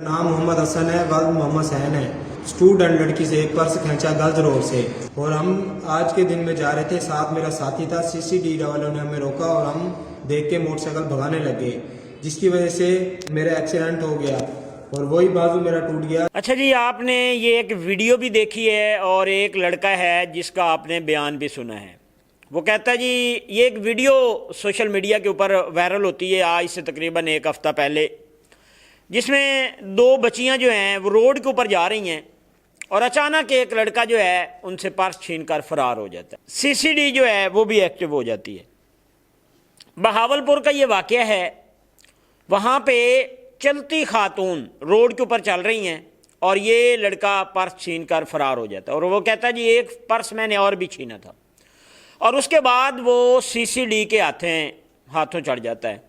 नाम मोहम्मद हसन है, वालिद मोहम्मद सहन है। स्टूडेंट लड़की से एक पर्स खींचा गर्ल्स रोड से और हम आज के दिन में जा रहे थे, साथ मेरा साथी था। सीसीडी वालों ने हमें रोका और हम देख के मोटरसाइकिल भगाने लगे, जिसकी वजह से मेरा एक्सीडेंट हो गया और वही बाजू मेरा टूट गया। अच्छा जी, आपने ये एक वीडियो भी देखी है और एक लड़का है जिसका आपने बयान भी सुना है। वो कहता है जी, ये एक वीडियो सोशल मीडिया के ऊपर वायरल होती है आज से तकरीबन एक हफ़्ता पहले, जिसमें दो बच्चियां जो हैं वो रोड के ऊपर जा रही हैं और अचानक एक लड़का जो है उनसे पर्स छीन कर फरार हो जाता है। सीसीडी जो है वो भी एक्टिव हो जाती है। बहावलपुर का ये वाक़या है। वहाँ पे चलती खातून रोड के ऊपर चल रही हैं और ये लड़का पर्स छीन कर फरार हो जाता है। और वो कहता है जी, एक पर्स मैंने और भी छीना था। और उसके बाद वो सीसीडी के हाथों चढ़ जाता है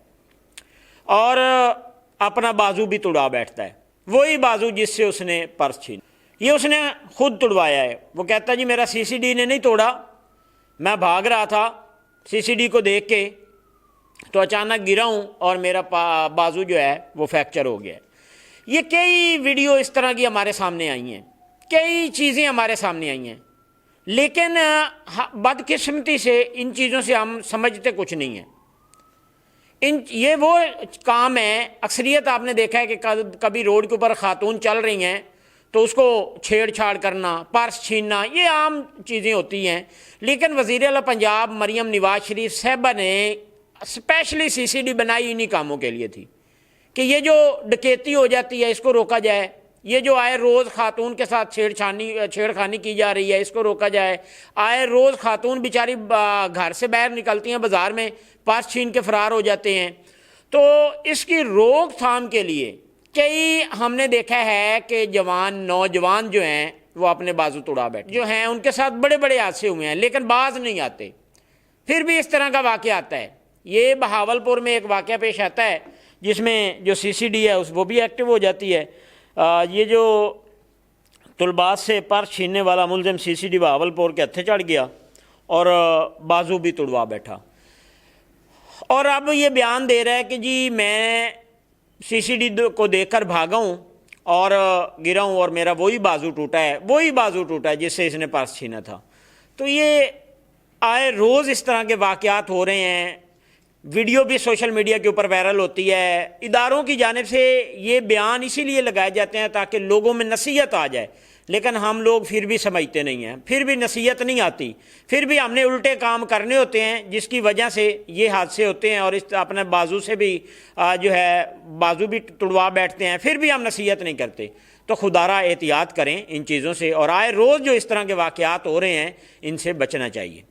और अपना बाजू भी तुड़ा बैठता है, वही बाजू जिससे उसने पर्स छीना। ये उसने खुद तुड़वाया है। वो कहता है जी, मेरा सीसीडी ने नहीं तोड़ा, मैं भाग रहा था, सीसीडी को देख के तो अचानक गिरा हूँ और मेरा बाजू जो है वो फ्रैक्चर हो गया है। ये कई वीडियो इस तरह की हमारे सामने आई हैं, कई चीज़ें हमारे सामने आई हैं, लेकिन बदकिस्मती से इन चीज़ों से हम समझते कुछ नहीं हैं। ये वो काम है, अक्सरियत आपने देखा है कि कभी रोड के ऊपर खातून चल रही हैं तो उसको छेड़छाड़ करना, पर्स छीनना, ये आम चीज़ें होती हैं। लेकिन वज़ीर आला पंजाब मरियम नवाज शरीफ साहबा ने स्पेशली सीसीडी बनाई इन्हीं कामों के लिए थी कि ये जो डकैती हो जाती है इसको रोका जाए, ये जो आए रोज़ खातून के साथ छेड़खानी की जा रही है इसको रोका जाए, आए रोज़ खातून बेचारी घर से बाहर निकलती हैं, बाज़ार में पर्स छीन के फ़रार हो जाते हैं। तो इसकी रोकथाम के लिए कई हमने देखा है कि नौजवान जो हैं वो अपने बाजू तुड़ा बैठे जो हैं, उनके साथ बड़े बड़े हादसे हुए हैं लेकिन बाज नहीं आते, फिर भी इस तरह का वाक़या आता है। ये बहावलपुर में एक वाक़या पेश आता है जिसमें जो सीसीडी है वो भी एक्टिव हो जाती है। ये जो तुलबास से पर्स छीनने वाला मुलजिम सीसीडी बहावलपुर के हत्थे चढ़ गया और बाजू भी तुड़वा बैठा और अब ये बयान दे रहा है कि जी मैं सीसीडी को देखकर भागा हूँ और गिरा हूँ और मेरा वही बाजू टूटा है जिससे इसने पर्स छीना था। तो ये आए रोज़ इस तरह के वाक़यात हो रहे हैं। वीडियो भी सोशल मीडिया के ऊपर वायरल होती है। इदारों की जानिब से ये बयान इसीलिए लगाए जाते हैं ताकि लोगों में नसीहत आ जाए, लेकिन हम लोग फिर भी समझते नहीं हैं, फिर भी नसीहत नहीं आती, फिर भी हमने उल्टे काम करने होते हैं जिसकी वजह से ये हादसे होते हैं और इस अपने बाजू से भी जो है बाजू भी तुड़वा बैठते हैं, फिर भी हम नसीहत नहीं करते। तो खुदारा एहतियात करें इन चीज़ों से और आए रोज़ जो इस तरह के वाक़यात हो रहे हैं इनसे बचना चाहिए।